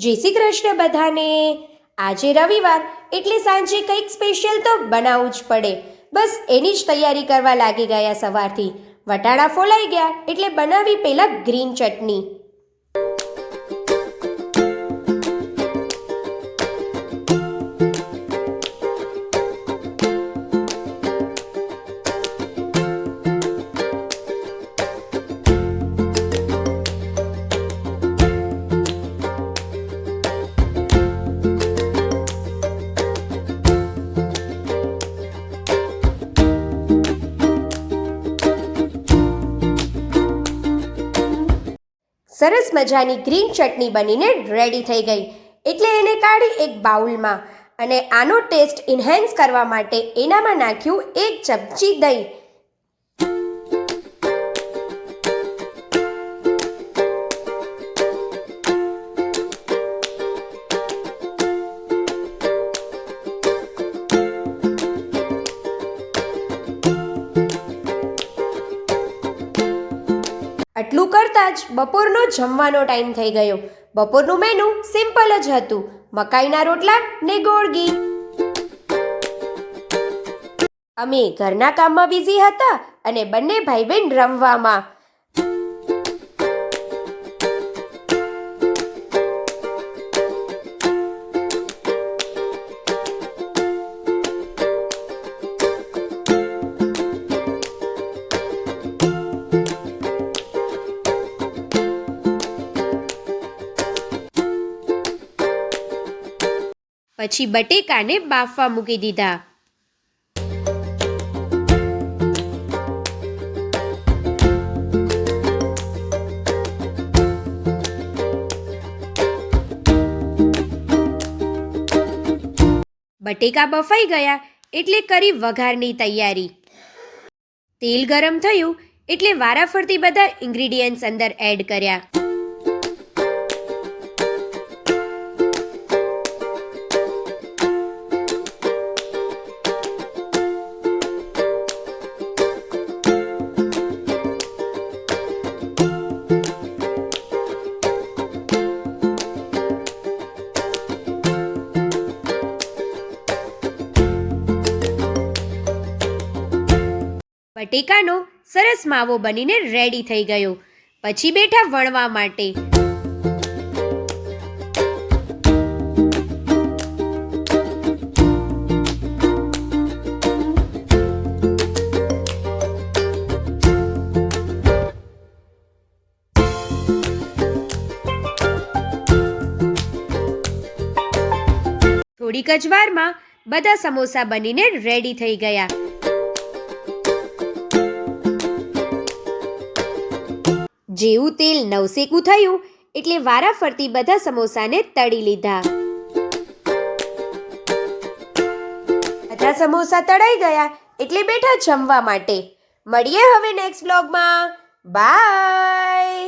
જય શ્રી કૃષ્ણ બધાને. આજે રવિવાર એટલે સાંજે કંઈક સ્પેશિયલ તો બનાવવું જ પડે. બસ એની જ તૈયારી કરવા લાગી ગયા સવારથી. વટાણા ફોલાઈ ગયા એટલે બનાવી પહેલાં ગ્રીન ચટણી. સરસ મજાની ગ્રીન ચટણી બનીને રેડી થઈ ગઈ. એટલે એને કાઢી એક બાઉલમાં અને આનો ટેસ્ટ ઇન્હેન્સ કરવા માટે એનામાં નાખ્યું 1 ચમચી દહીં. આટલું કરતાં જ બપોરનો જમવાનો ટાઈમ થઈ ગયો. બપોરનું મેનુ સિમ્પલ જ હતું, મકાઈના રોટલા ને ગોળ ઘી. અમે ઘરના કામમાં બિઝી હતા અને બંને ભાઈ બહેન રમવામાં. પછી બટેકાને બાફવા મૂકી દીધા. બટેકા બફાઈ ગયા એટલે કરી વઘારની તૈયારી. તેલ ગરમ થયું એટલે વારાફરતી બધા ઇન્ગ્રીડિયન્ટ્સ અંદર એડ કર્યા. બટેકાનો સરસ માવો બનીને રેડી થઈ ગયો. પછી બેઠા વણવા માટે. થોડીક જ વારમાં બધા સમોસા બનીને રેડી થઈ ગયા. જેવું તેલ નવસેકું થયું એટલે વારાફરતી બધા સમોસાને તળી લીધા. બધા સમોસા તળાઈ ગયા એટલે બેઠા જમવા માટે. મળીએ હવે નેક્સ્ટ વ્લોગમાં. બાય.